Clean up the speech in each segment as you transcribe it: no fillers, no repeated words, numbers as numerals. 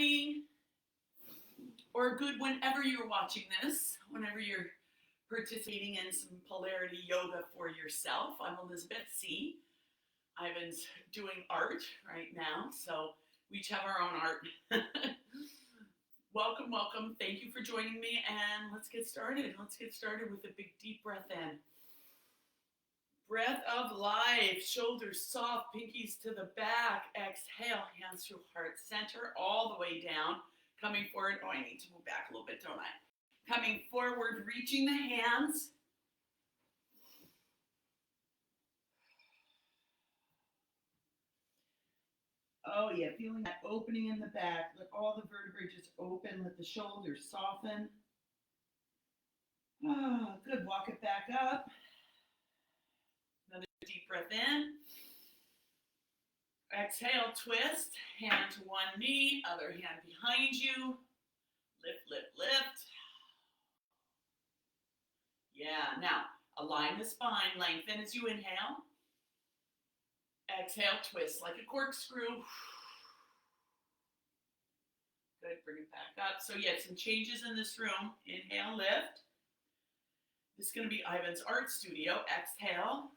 morning, or good whenever you're watching this, whenever you're participating in some Polarity yoga for yourself. I'm Elizabeth C. Ivan's doing art right now, so we each have our own art. Welcome, welcome. Thank you for joining me, and let's get started. Let's get started with a big deep breath in. Breath of life, shoulders soft, pinkies to the back. Exhale, hands to heart center, all the way down. Coming forward. Oh, I need to move back a little bit, don't I? Coming forward, reaching the hands. Oh yeah, feeling that opening in the back. Let all the vertebrae just open. Let the shoulders soften. Oh, good. Walk it back up. Another deep breath in. Exhale, twist. Hand to one knee, other hand behind you. Lift, lift, lift. Yeah, now align the spine. Lengthen as you inhale. Exhale, twist like a corkscrew. Good, bring it back up. So you have some changes in this room. Inhale, lift. This is going to be Ivan's art studio. Exhale.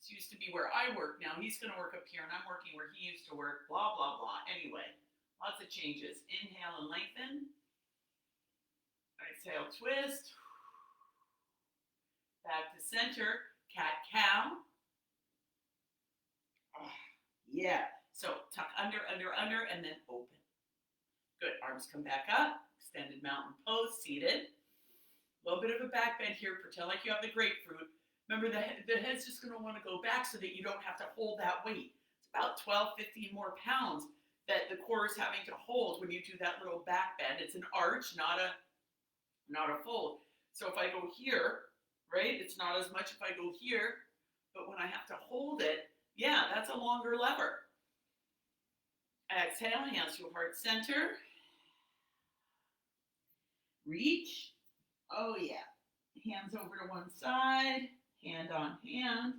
This used to be where I work now. He's going to work up here, and I'm working where he used to work. Blah, blah, blah. Anyway, lots of changes. Inhale and lengthen. Exhale, twist. Back to center. Cat, cow. Oh, yeah. So tuck under, and then open. Good. Arms come back up. Extended mountain pose, seated. A little bit of a back bend here. Pretend like you have the grapefruit. Remember, the head's just going to want to go back so that you don't have to hold that weight. It's about 12, 15 more pounds that the core is having to hold when you do that little back bend. It's an arch, not a fold. So if I go here, right, it's not as much if I go here, but when I have to hold it, yeah, that's a longer lever. Exhale, hands to heart center. Reach. Oh yeah. Hands over to one side, hand on hand.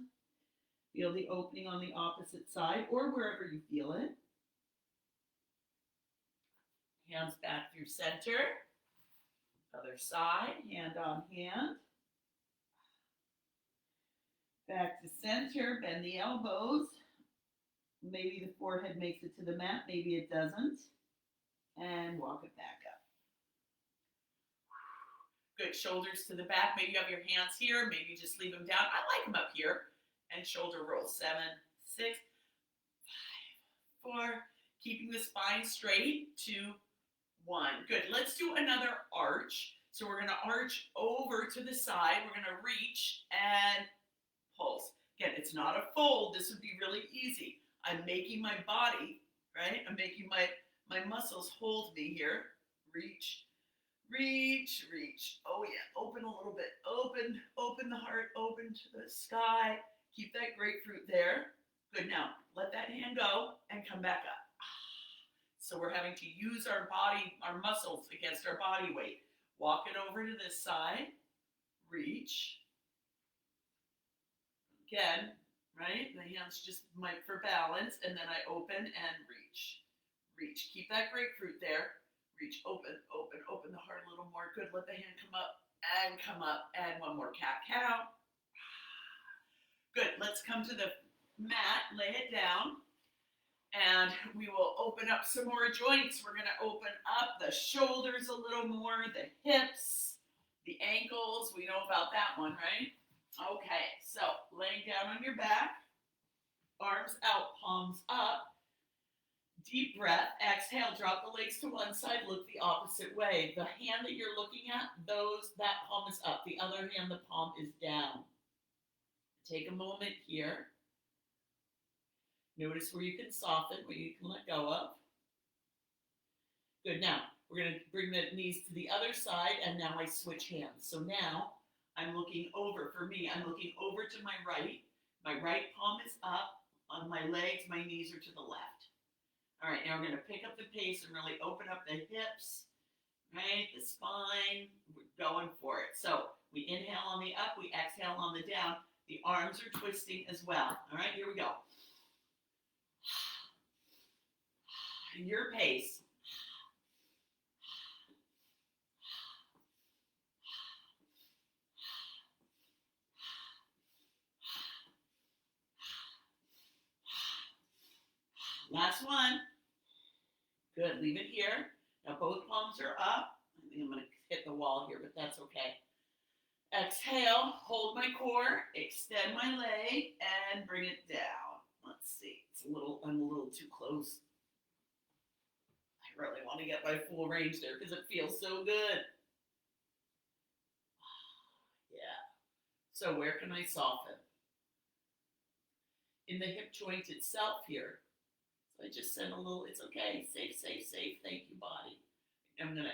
Feel the opening on the opposite side or wherever you feel it. Hands back through center. Other side, hand on hand. Back to center, bend the elbows. Maybe the forehead makes it to the mat, maybe it doesn't. And walk it back up. Good, shoulders to the back. Maybe you have your hands here, maybe just leave them down. I like them up here. And shoulder rolls. 7, 6, 5, 4. Keeping the spine straight. 2, 1. Good, let's do another arch. So we're gonna arch over to the side. We're gonna reach and pulse. Again, it's not a fold. This would be really easy. I'm making my body, right? I'm making my muscles hold me here. Reach, reach, reach. Oh yeah, open a little bit. Open the heart, open to the sky. Keep that grapefruit there. Good, now let that hand go and come back up. So we're having to use our body, our muscles against our body weight. Walk it over to this side. Reach. Again, right? The hands just might for balance, and then I open and reach. Reach. Keep that grapefruit there. Reach, open, open, open the heart a little more. Good. Let the hand come up, and one more cat cow. Good. Let's come to the mat. Lay it down, and we will open up some more joints. We're going to open up the shoulders a little more, the hips, the ankles. We know about that one, right? Okay, so laying down on your back, arms out, palms up, deep breath, exhale, drop the legs to one side, look the opposite way. The hand that you're looking at, that palm is up. The other hand, the palm is down. Take a moment here. Notice where you can soften, where you can let go of. Good, now we're going to bring the knees to the other side, and now I switch hands. So now I'm looking over. For me, I'm looking over to my right. My right palm is up. On my legs, my knees are to the left. All right, now we're going to pick up the pace and really open up the hips, right? The spine. We're going for it. So we inhale on the up, we exhale on the down. The arms are twisting as well. All right, here we go. your pace. Last one. Good, leave it here. Now both palms are up. I think I'm gonna hit the wall here, but that's okay. Exhale, hold my core, extend my leg, and bring it down. Let's see, I'm a little too close. I really want to get my full range there because it feels so good. Yeah. So where can I soften? In the hip joint itself here. So I just send a little, it's okay, safe, safe, safe. Thank you, body. I'm gonna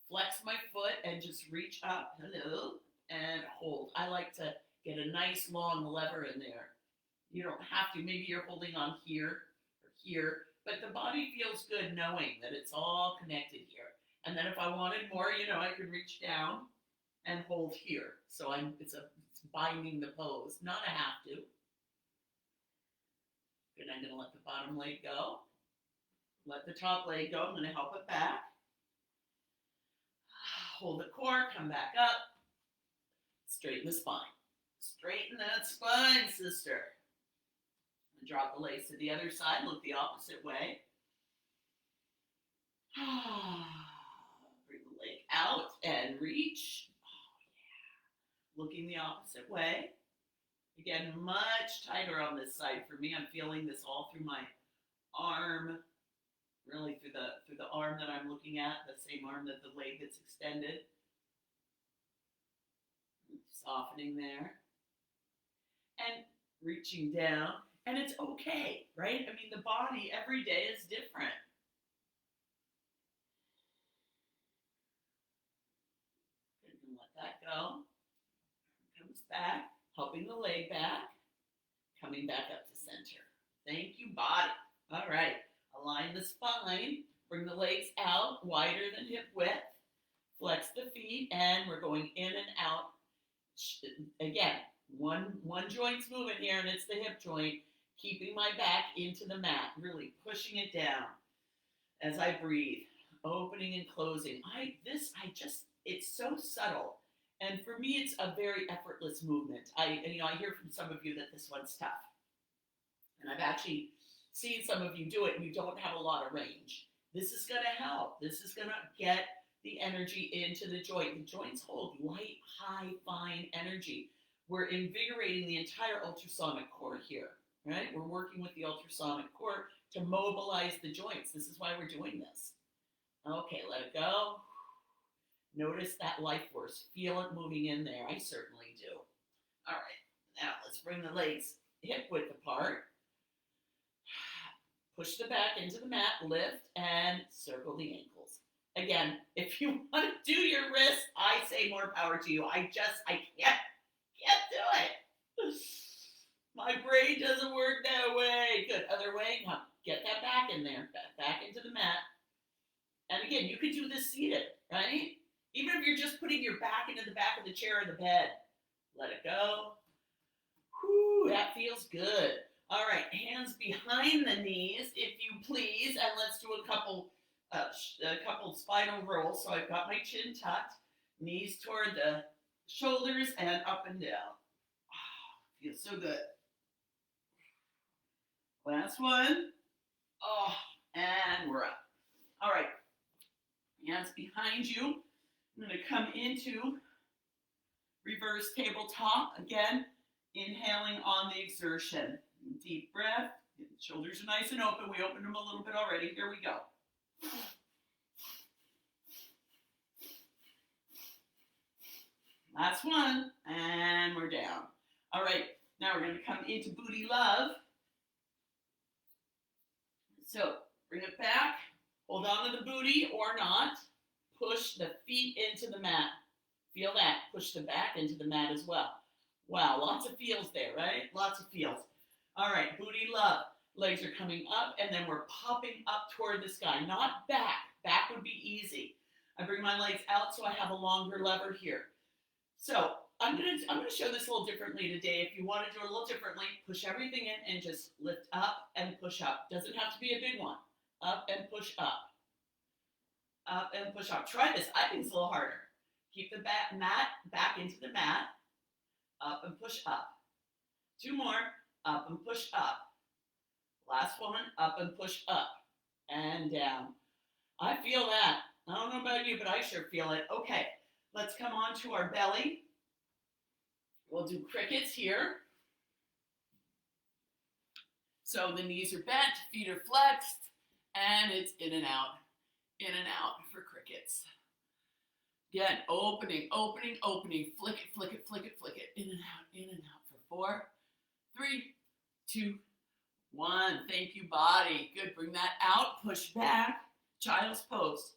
flex my foot and just reach up, hello, and hold. I like to get a nice long lever in there. You don't have to, maybe you're holding on here or here, but the body feels good knowing that it's all connected here. And then if I wanted more, I could reach down and hold here. So it's binding the pose, not a have to. Good, I'm gonna let the bottom leg go. Let the top leg go, I'm gonna help it back. Hold the core, come back up. Straighten the spine. Straighten that spine, sister. And drop the legs to the other side, look the opposite way. Bring the leg out and reach. Oh, yeah. Looking the opposite way. Again, much tighter on this side for me. I'm feeling this all through my arm, really through the arm that I'm looking at, the same arm that the leg that's extended. Softening there. And reaching down. And it's okay, right? I mean, the body every day is different. Good, and let that go. Comes back, helping the leg back, coming back up to center. Thank you, body. All right, align the spine, bring the legs out, wider than hip width, flex the feet, and we're going in and out. Again, one joint's moving here, and it's the hip joint. Keeping my back into the mat, really pushing it down as I breathe, opening and closing. It's so subtle. And for me, it's a very effortless movement. I hear from some of you that this one's tough. And I've actually seen some of you do it and you don't have a lot of range. This is gonna help. This is gonna get the energy into the joint. The joints hold light, high, fine energy. We're invigorating the entire ultrasonic core here. Right? We're working with the ultrasonic core to mobilize the joints. This is why we're doing this. Okay, let it go. Notice that life force. Feel it moving in there. I certainly do. All right, now let's bring the legs hip width apart. Push the back into the mat, lift, and circle the ankles. Again, if you want to do your wrists, I say more power to you. I can't do it. My brain doesn't work that way. Good. Other way. Now, get that back in there. Back into the mat. And again, you could do this seated, right? Even if you're just putting your back into the back of the chair or the bed. Let it go. Whew, that feels good. All right, hands behind the knees, if you please. And let's do a couple spinal rolls. So I've got my chin tucked, knees toward the shoulders and up and down. Oh, feels so good. Last one. Oh, and we're up. All right. Hands behind you. I'm going to come into reverse tabletop. Again, inhaling on the exertion. Deep breath. Shoulders are nice and open. We opened them a little bit already. Here we go. Last one. And we're down. All right. Now we're going to come into booty love. So bring it back, hold on to the booty or not, push the feet into the mat. Feel that, push the back into the mat as well. Wow, lots of feels there, right? Lots of feels. All right, booty love. Legs are coming up and then we're popping up toward the sky, not back. Back would be easy. I bring my legs out so I have a longer lever here. So I'm gonna show this a little differently today. If you want to do it a little differently, push everything in and just lift up and push up. Doesn't have to be a big one. Up and push up. Up and push up. Try this. I think it's a little harder. Keep the mat back into the mat. Up and push up. 2 more. Up and push up. Last one. Up and push up. And down. I feel that. I don't know about you, but I sure feel it. Okay, let's come on to our belly. We'll do crickets here. So the knees are bent, feet are flexed, and it's in and out for crickets. Again, opening, opening, opening, flick it, flick it, flick it, flick it, in and out for 4, 3, 2, 1. Thank you, body. Good, bring that out, push back, child's pose.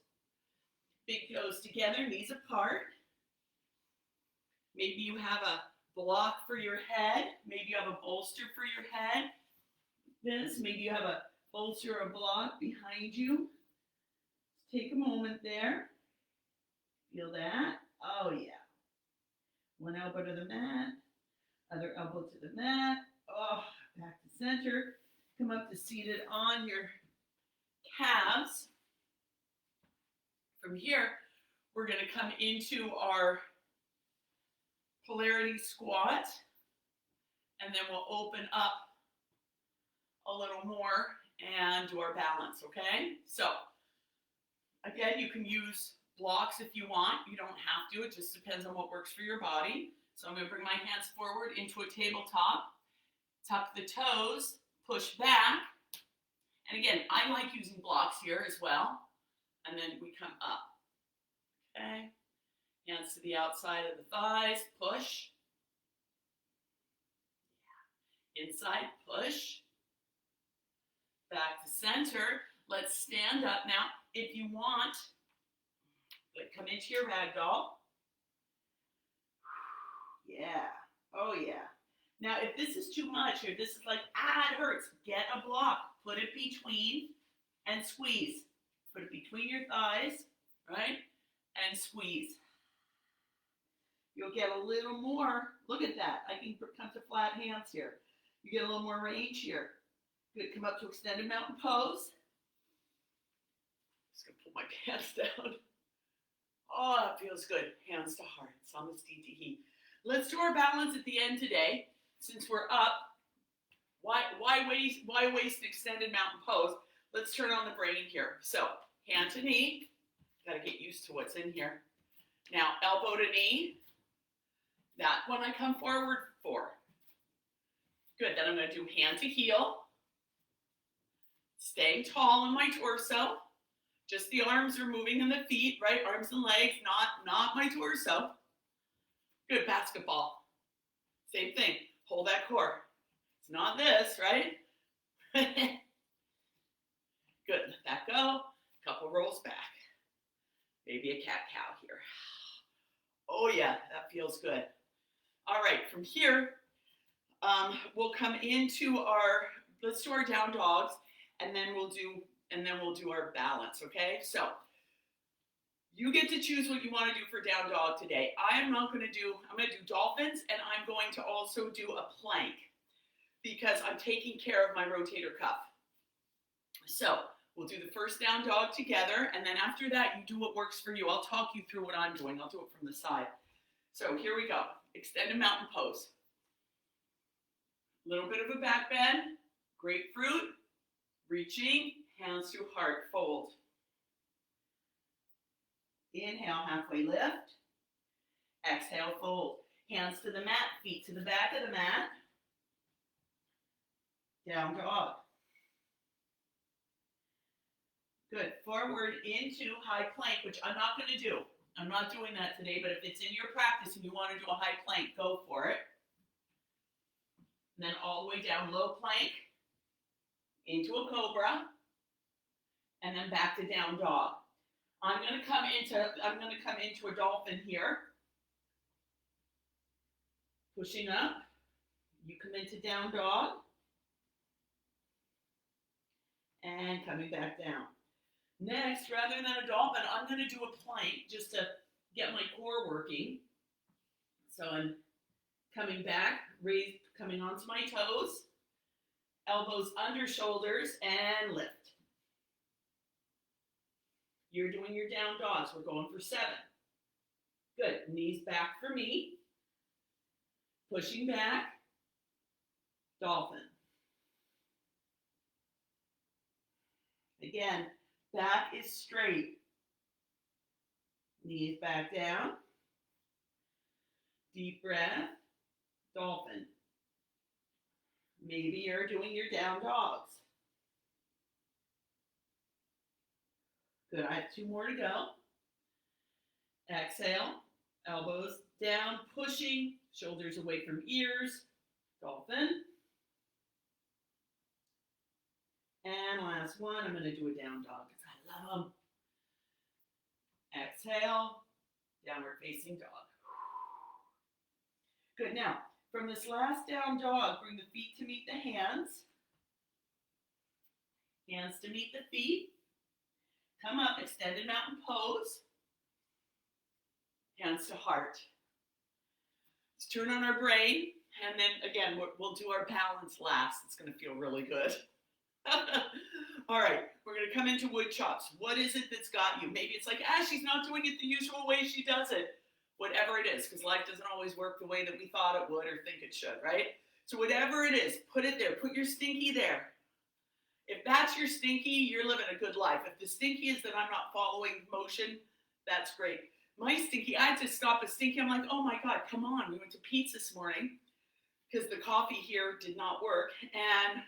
Big toes together, knees apart. Maybe you have a block for your head. Maybe you have a bolster for your head. Maybe you have a bolster or a block behind you. Take a moment there. Feel that? Oh yeah. One elbow to the mat, other elbow to the mat. Oh, back to center. Come up to seated on your calves. From here, we're going to come into our Polarity squat, and then we'll open up a little more and do our balance, okay? So, again, you can use blocks if you want. You don't have to. It just depends on what works for your body. So I'm going to bring my hands forward into a tabletop, tuck the toes, push back. And again, I like using blocks here as well. And then we come up. Okay? Hands to the outside of the thighs, push. Yeah. Inside, push. Back to center. Let's stand up now. If you want, come into your ragdoll. Yeah. Oh, yeah. Now, if this is too much, or if this is like, it hurts, get a block. Put it between and squeeze. Put it between your thighs, right? And squeeze. You'll get a little more. Look at that. I can come to flat hands here. You get a little more range here. Good. Come up to extended mountain pose. Just going to pull my pants down. Oh, it feels good. Hands to heart. Samastitihi. Let's do our balance at the end today. Since we're up, why waste an extended mountain pose? Let's turn on the brain here. So, hand to knee. Got to get used to what's in here. Now, elbow to knee. That one I come forward for. Good. Then I'm going to do hand to heel. Staying tall in my torso. Just the arms are moving and the feet, right? Arms and legs, not my torso. Good. Basketball. Same thing. Hold that core. It's not this, right? Good. Let that go. Couple rolls back. Maybe a cat-cow here. Oh, yeah. That feels good. All right. From here, we'll come into let's do our down dogs, and then we'll do our balance, okay? So you get to choose what you want to do for down dog today. I'm going to do dolphins, and I'm going to also do a plank because I'm taking care of my rotator cuff. So we'll do the first down dog together, and then after that, you do what works for you. I'll talk you through what I'm doing. I'll do it from the side. So here we go. Extended mountain pose. A little bit of a back bend. Grapefruit. Reaching. Hands to heart. Fold. Inhale, halfway lift. Exhale, fold. Hands to the mat, feet to the back of the mat. Down dog. Good. Forward into high plank, which I'm not going to do. I'm not doing that today, but if it's in your practice and you want to do a high plank, go for it. And then all the way down, low plank, into a cobra, and then back to down dog. I'm going to come into a dolphin here. Pushing up. You come into down dog. And coming back down. Next, rather than a dolphin, I'm going to do a plank just to get my core working. So I'm coming back, coming onto my toes, elbows under shoulders, and lift. You're doing your down dogs. We're going for 7. Good. Knees back for me. Pushing back. Dolphin. Again, back is straight. Knees back down. Deep breath. Dolphin. Maybe you're doing your down dogs. Good. I have 2 more to go. Exhale. Elbows down, pushing, shoulders away from ears. Dolphin. And last one, I'm going to do a down dog because I love them. Exhale, downward facing dog. Good. Now, from this last down dog, bring the feet to meet the hands. Hands to meet the feet. Come up, extended mountain pose. Hands to heart. Let's turn on our brain, and then again, we'll do our balance last. It's going to feel really good. All right, we're going to come into wood chops. What is it that's got you? Maybe it's like, she's not doing it the usual way she does it. Whatever it is, because life doesn't always work the way that we thought it would or think it should, right? So whatever it is, put it there. Put your stinky there. If that's your stinky, you're living a good life. If the stinky is that I'm not following motion, that's great. My stinky, I had to stop a stinky. I'm like, oh my God, come on. We went to Pete's this morning because the coffee here did not work. And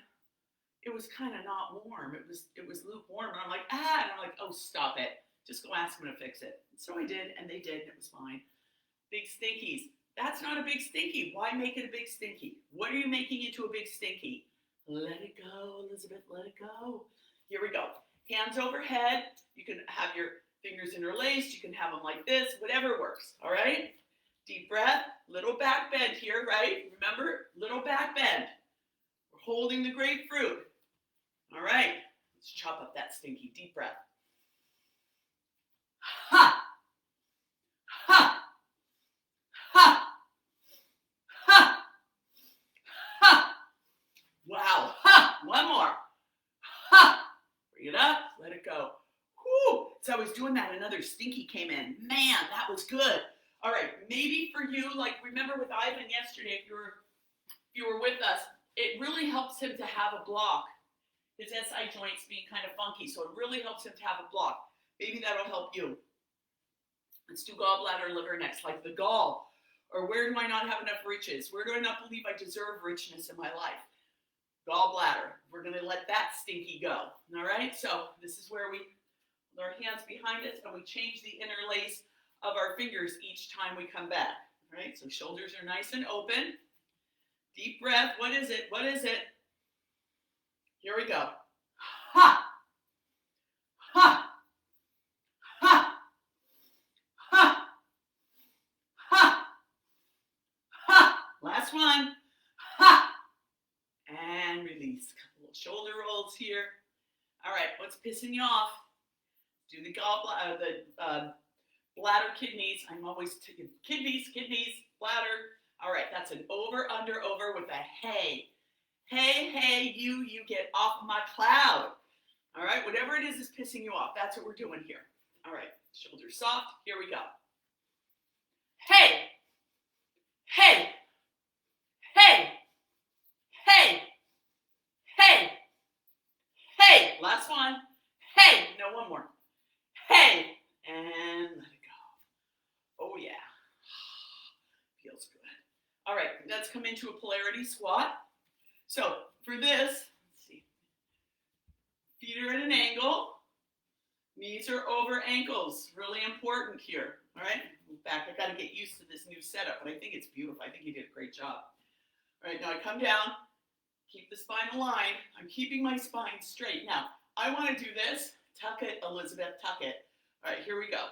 it was kind of not warm. It was lukewarm. And I'm like, and I'm like, oh, stop it. Just go ask them to fix it. So I did, and they did, and it was fine. Big stinkies. That's not a big stinky. Why make it a big stinky? What are you making into a big stinky? Let it go, Elizabeth, let it go. Here we go. Hands overhead. You can have your fingers interlaced. You can have them like this, whatever works, all right? Deep breath, little back bend here, right? Remember, little back bend. We're holding the grapefruit. All right, let's chop up that stinky. Deep breath. Ha! Ha! Ha! Ha! Ha! Wow. Ha! One more. Ha! Bring it up. Let it go. Whew. So I was doing that. Another stinky came in. Man, that was good. All right. Maybe for you, like remember with Ivan yesterday, if you were with us, it really helps him to have a block. His SI joints being kind of funky, so it really helps him to have a block. Maybe that'll help you. Let's do gallbladder, liver next, like the gall. Or where do I not have enough riches? Where do I not believe I deserve richness in my life? Gallbladder. We're going to let that stinky go. All right? So this is where we put our hands behind us and we change the interlace of our fingers each time we come back. All right? So shoulders are nice and open. Deep breath. What is it? What is it? Here we go. Ha! Ha! Ha! Ha! Ha! Ha! Last one. Ha! And release. Couple of shoulder rolls here. All right, what's pissing you off? Do the gallbladder, bladder, kidneys. I'm always taking kidneys, bladder. All right, that's an over, under, over with a hey. Hey, you get off my cloud. All right, whatever it is pissing you off, that's what we're doing here. All right, shoulders soft, here we go. Hey, hey, hey, hey, hey, hey. Last one. Hey, no, one more. Hey, and let it go. Oh, yeah. Feels good. All right, let's come into a polarity squat. So for this, let's see, feet are at an angle, knees are over ankles, really important here, all right? Move back, I gotta get used to this new setup, but I think it's beautiful. I think you did a great job. All right, now I come down, keep the spine aligned. I'm keeping my spine straight. Now, I wanna do this, tuck it, Elizabeth, tuck it. All right, here we go.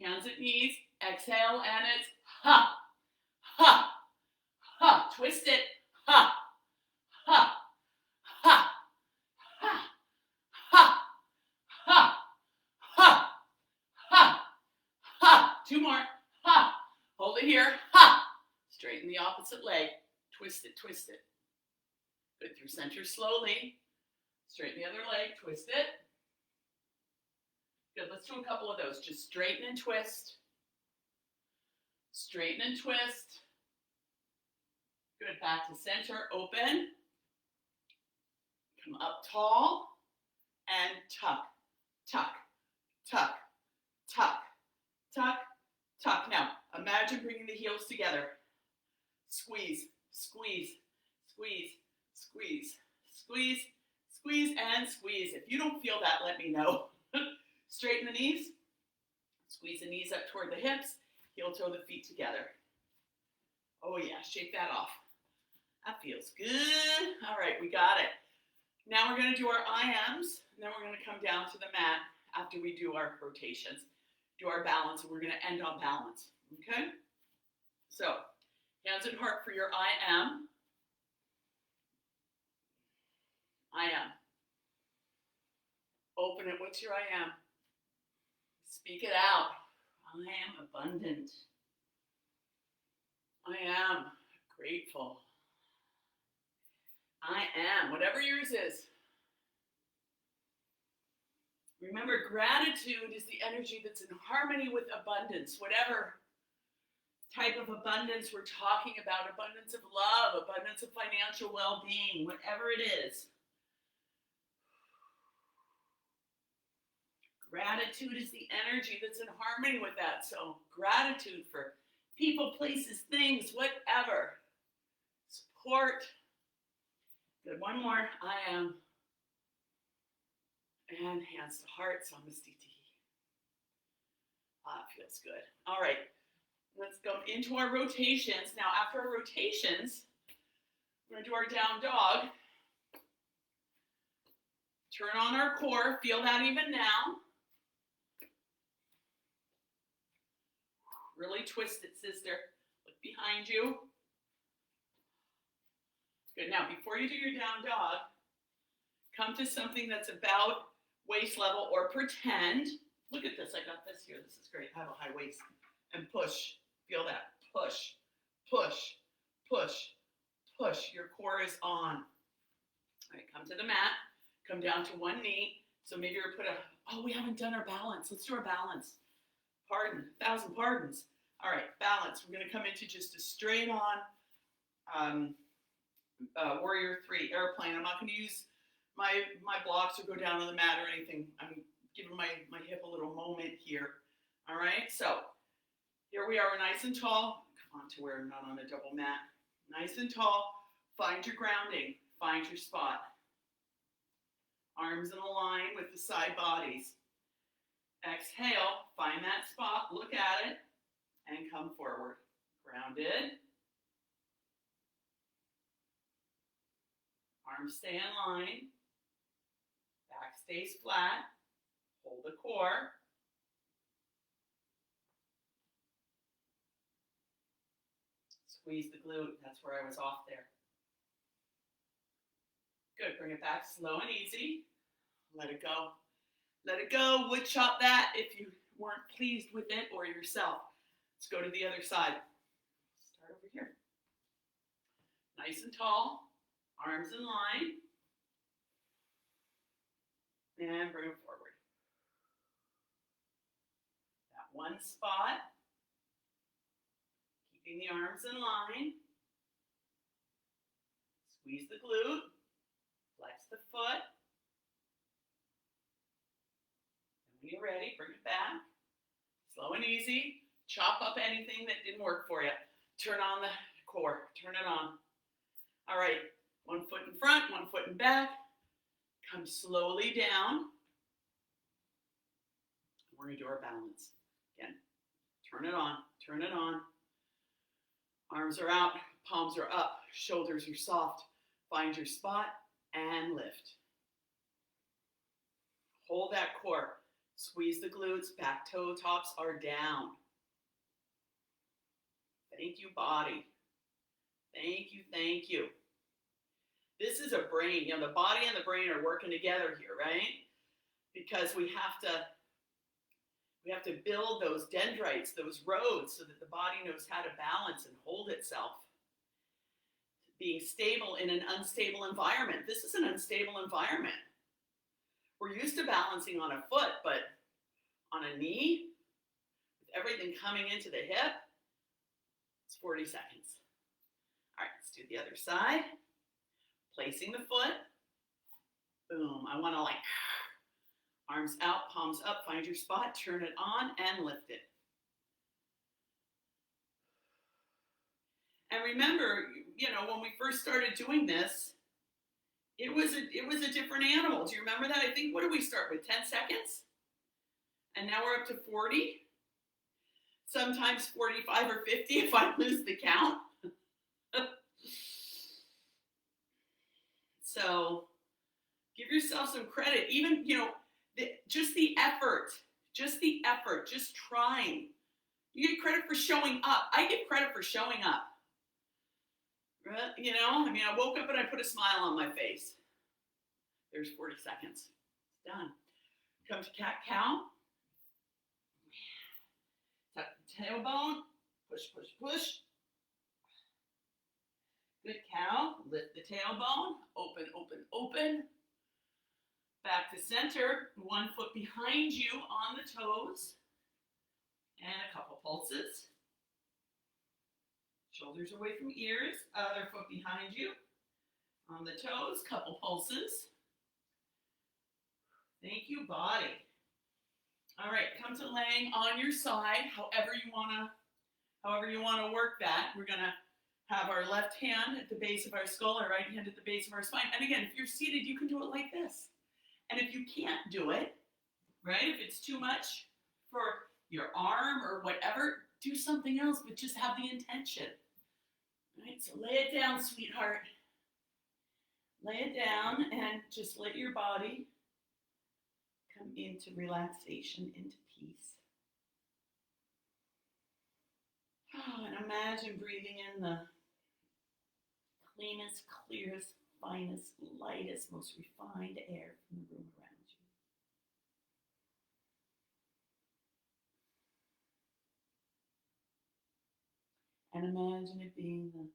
Hands at knees, exhale, and it's ha, ha, ha, twist it, ha. Ha, ha, ha, ha, ha, ha, ha, ha. 2 more. Ha. Hold it here. Ha. the opposite leg. Twist it, twist it. Good, through center slowly. Straighten the other leg, twist it. Good, let's do a couple of those. Just straighten and twist. Straighten and twist. Good, back to center, open. Come up tall and tuck, tuck, tuck, tuck, tuck, tuck. Now, imagine bringing the heels together. Squeeze, squeeze, squeeze, squeeze, squeeze, squeeze, and squeeze. If you don't feel that, let me know. Straighten the knees. Squeeze the knees up toward the hips. Heel toe the feet together. Oh yeah, shake that off. That feels good. All right, we got it. Now we're going to do our IMs, and then we're going to come down to the mat after we do our rotations, do our balance, and we're going to end on balance, okay? So, hands and heart for your IM. IM. Open it. What's your IM? Speak it out. I am abundant. I am grateful. I am, whatever yours is. Remember, gratitude is the energy that's in harmony with abundance. Whatever type of abundance we're talking about, abundance of love, abundance of financial well-being, whatever it is. Gratitude is the energy that's in harmony with that. So gratitude for people, places, things, whatever. Support. Good, one more. I am. And hands to heart, samastiti. Ah, feels good. All right, let's go into our rotations. Now, after our rotations, we're going to do our down dog. Turn on our core. Feel that even now. Really twist it, sister. Look behind you. Good. Now, before you do your down dog, come to something that's about waist level or pretend. Look at this. I got this here. This is great. I have a high waist. And push. Feel that. Push, push, push, push. Your core is on. All right, come to the mat. Come down to one knee. So maybe you're oh, we haven't done our balance. Let's do our balance. Pardon, 1,000 pardons. All right, balance. We're going to come into just a straight on warrior 3, airplane. I'm not going to use my blocks or go down on the mat or anything. I'm giving my hip a little moment here. All right, so here we are, nice and tall. Come on to where I'm not on a double mat. Nice and tall. Find your grounding. Find your spot. Arms in a line with the side bodies. Exhale, find that spot, look at it, and come forward. Grounded. Arms stay in line. Back stays flat. Hold the core. Squeeze the glute. That's where I was off there. Good. Bring it back slow and easy. Let it go. Let it go. Wood chop that if you weren't pleased with it or yourself. Let's go to the other side. Start over here. Nice and tall. Arms in line. And bring it forward. That one spot. Keeping the arms in line. Squeeze the glute. Flex the foot. And when you're ready, bring it back. Slow and easy. Chop up anything that didn't work for you. Turn on the core. Turn it on. All right. One foot in front, one foot in back. Come slowly down. We're going to do our balance. Again, turn it on. Turn it on. Arms are out. Palms are up. Shoulders are soft. Find your spot and lift. Hold that core. Squeeze the glutes. Back toe tops are down. Thank you, body. Thank you, thank you. This is a brain. You know, the body and the brain are working together here, right? Because we have to build those dendrites, those roads, so that the body knows how to balance and hold itself. being stable in an unstable environment. This is an unstable environment. We're used to balancing on a foot, but on a knee, with everything coming into the hip, it's 40 seconds. All right, let's do the other side. Placing the foot. Boom. I want to like arms out, palms up, find your spot, turn it on, and lift it. And remember, you know, when we first started doing this, it was a different animal. Do you remember that? I think, what did we start with, 10 seconds? And now we're up to 40. Sometimes 45 or 50 if I lose the count. So give yourself some credit. Even, you know, just the effort, just trying. You get credit for showing up. I get credit for showing up. You know, I mean, I woke up and I put a smile on my face. There's 40 seconds. It's done. Come to cat-cow. Tuck the tailbone. Push, push, push. Good cow. Lift the tailbone. Open, open, open. Back to center. One foot behind you on the toes. And a couple pulses. Shoulders away from ears. Other foot behind you. On the toes. Couple pulses. Thank you, body. All right, come to laying on your side, however you wanna work that. We're gonna have our left hand at the base of our skull, our right hand at the base of our spine. And again, if you're seated, you can do it like this. And if you can't do it, right, if it's too much for your arm or whatever, do something else, but just have the intention. Right, so lay it down, sweetheart. Lay it down and just let your body come into relaxation, into peace. Oh, and imagine breathing in the cleanest, clearest, finest, lightest, most refined air from the room around you. And imagine it being the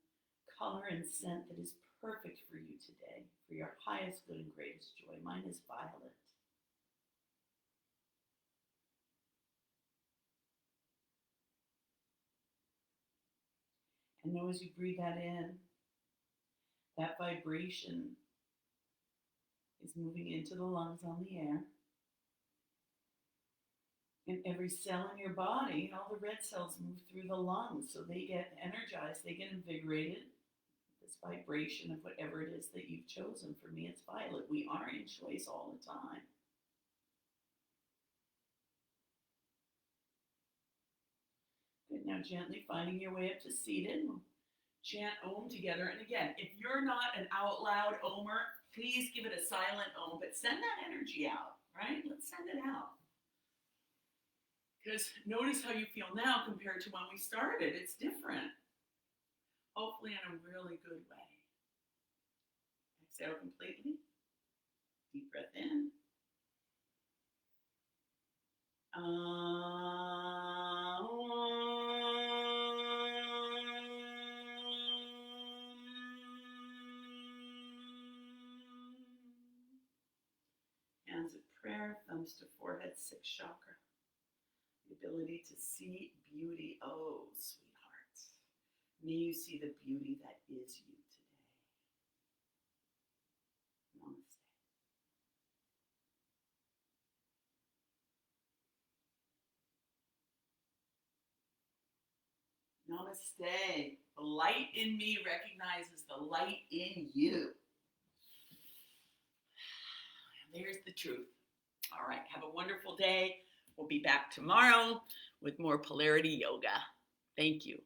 color and scent that is perfect for you today, for your highest good and greatest joy. Mine is violet. And know as you breathe that in, that vibration is moving into the lungs on the air. And every cell in your body, all the red cells move through the lungs, so they get energized, they get invigorated. This vibration of whatever it is that you've chosen. For me, it's violet. We are in choice all the time. Good. Now gently finding your way up to seated. We'll chant Om together. And again, if you're not an out loud Omer, please give it a silent Om, but send that energy out, right? Let's send it out. Because notice how you feel now compared to when we started. It's different. Hopefully in a really good way. Exhale completely. Deep breath in. Hands at prayer, thumbs to forehead, 6th chakra. The ability to see beauty. Oh, sweetheart. May you see the beauty that is you today. Namaste. Namaste. The light in me recognizes the light in you. And there's the truth. All right, have a wonderful day. We'll be back tomorrow with more Polarity Yoga. Thank you.